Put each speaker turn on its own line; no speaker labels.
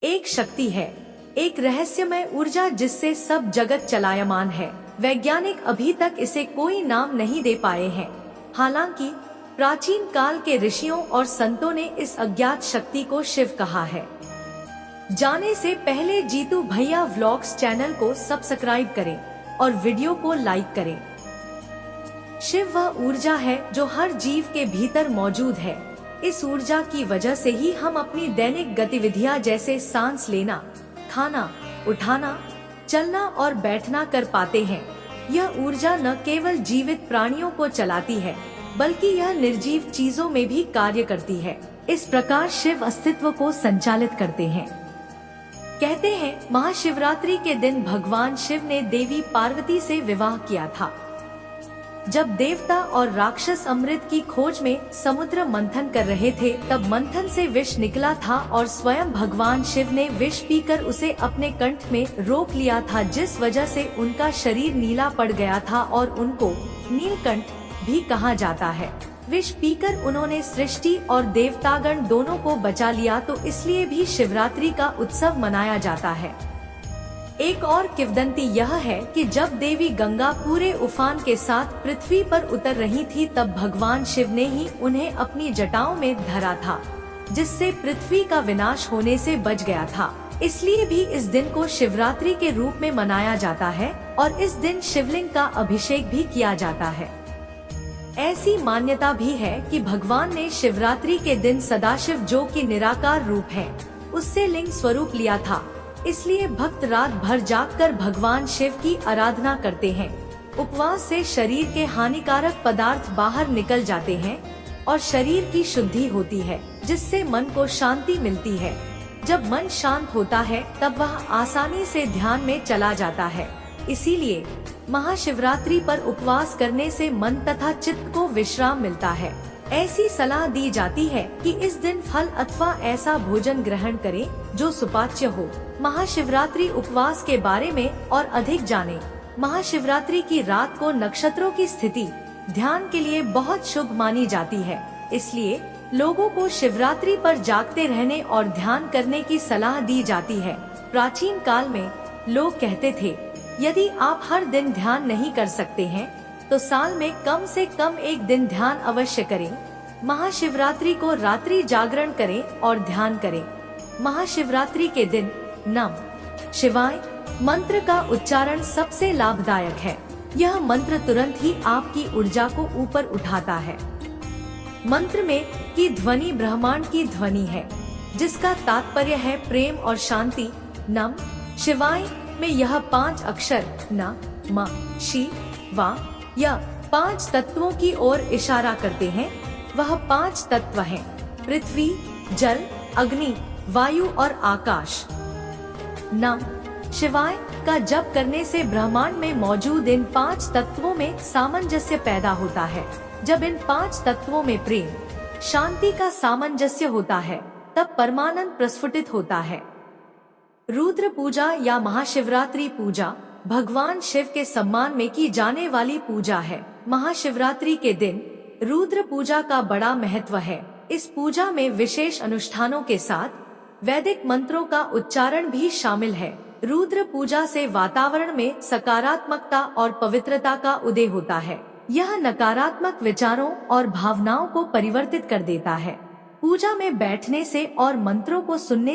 एक शक्ति है, एक रहस्यमय ऊर्जा जिससे सब जगत चलायमान है। वैज्ञानिक अभी तक इसे कोई नाम नहीं दे पाए हैं। हालांकि प्राचीन काल के ऋषियों और संतों ने इस अज्ञात शक्ति को शिव कहा है। जाने से पहले जीतू भैया व्लॉग्स चैनल को सब्सक्राइब करें और वीडियो को लाइक करें। शिव वह ऊर्जा है जो हर जीव के भीतर मौजूद है। इस ऊर्जा की वजह से ही हम अपनी दैनिक गतिविधियां जैसे सांस लेना, खाना, उठाना, चलना और बैठना कर पाते हैं। यह ऊर्जा न केवल जीवित प्राणियों को चलाती है, बल्कि यह निर्जीव चीजों में भी कार्य करती है। इस प्रकार शिव अस्तित्व को संचालित करते हैं। कहते हैं महाशिवरात्रि के दिन भगवान शिव ने देवी पार्वती से विवाह किया था। जब देवता और राक्षस अमृत की खोज में समुद्र मंथन कर रहे थे, तब मंथन से विष निकला था और स्वयं भगवान शिव ने विष पीकर उसे अपने कंठ में रोक लिया था, जिस वजह से उनका शरीर नीला पड़ गया था और उनको नीलकंठ भी कहा जाता है। विष पीकर उन्होंने सृष्टि और देवतागण दोनों को बचा लिया, तो इसलिए भी शिवरात्रि का उत्सव मनाया जाता है। एक और किंवदंती यह है कि जब देवी गंगा पूरे उफान के साथ पृथ्वी पर उतर रही थी, तब भगवान शिव ने ही उन्हें अपनी जटाओं में धरा था, जिससे पृथ्वी का विनाश होने से बच गया था। इसलिए भी इस दिन को शिवरात्रि के रूप में मनाया जाता है और इस दिन शिवलिंग का अभिषेक भी किया जाता है। ऐसी मान्यता भी है कि भगवान ने शिवरात्रि के दिन सदाशिव, जो कि निराकार रूप है, उससे लिंग स्वरूप लिया था। इसलिए भक्त रात भर जागकर भगवान शिव की आराधना करते हैं। उपवास से शरीर के हानिकारक पदार्थ बाहर निकल जाते हैं और शरीर की शुद्धि होती है, जिससे मन को शांति मिलती है। जब मन शांत होता है, तब वह आसानी से ध्यान में चला जाता है। इसीलिए महाशिवरात्रि पर उपवास करने से मन तथा चित्त को विश्राम मिलता है। ऐसी सलाह दी जाती है कि इस दिन फल अथवा ऐसा भोजन ग्रहण करें जो सुपाच्य हो। महाशिवरात्रि उपवास के बारे में और अधिक जानें। महाशिवरात्रि की रात को नक्षत्रों की स्थिति ध्यान के लिए बहुत शुभ मानी जाती है। इसलिए लोगों को शिवरात्रि पर जागते रहने और ध्यान करने की सलाह दी जाती है। प्राचीन काल में लोग कहते थे, यदि आप हर दिन ध्यान नहीं कर सकते हैं, तो साल में कम से कम एक दिन ध्यान अवश्य करें। महाशिवरात्रि को रात्रि जागरण करें और ध्यान करें। महाशिवरात्रि के दिन नमः शिवाय मंत्र का उच्चारण सबसे लाभदायक है। यह मंत्र तुरंत ही आपकी ऊर्जा को ऊपर उठाता है। मंत्र में की ध्वनि ब्रह्मांड की ध्वनि है, जिसका तात्पर्य है प्रेम और शांति। नमः शिवाय में यह 5 अक्षर न, म, शि, वा, यह 5 तत्वों की ओर इशारा करते हैं। वह 5 तत्व हैं: पृथ्वी, जल, अग्नि, वायु और आकाश। नमः शिवाय का जप करने से ब्रह्मांड में मौजूद इन 5 तत्वों में सामंजस्य पैदा होता है। जब इन 5 तत्वों में प्रेम, शांति का सामंजस्य होता है, तब परमानंद प्रस्फुटित होता है। रुद्र पूजा या महाशिवरात्रि पूजा भगवान शिव के सम्मान में की जाने वाली पूजा है। महाशिवरात्रि के दिन रुद्र पूजा का बड़ा महत्व है। इस पूजा में विशेष अनुष्ठानों के साथ वैदिक मंत्रों का उच्चारण भी शामिल है। रुद्र पूजा से वातावरण में सकारात्मकता और पवित्रता का उदय होता है। यह नकारात्मक विचारों और भावनाओं को परिवर्तित कर देता है। पूजा में बैठने से और मंत्रों को सुनने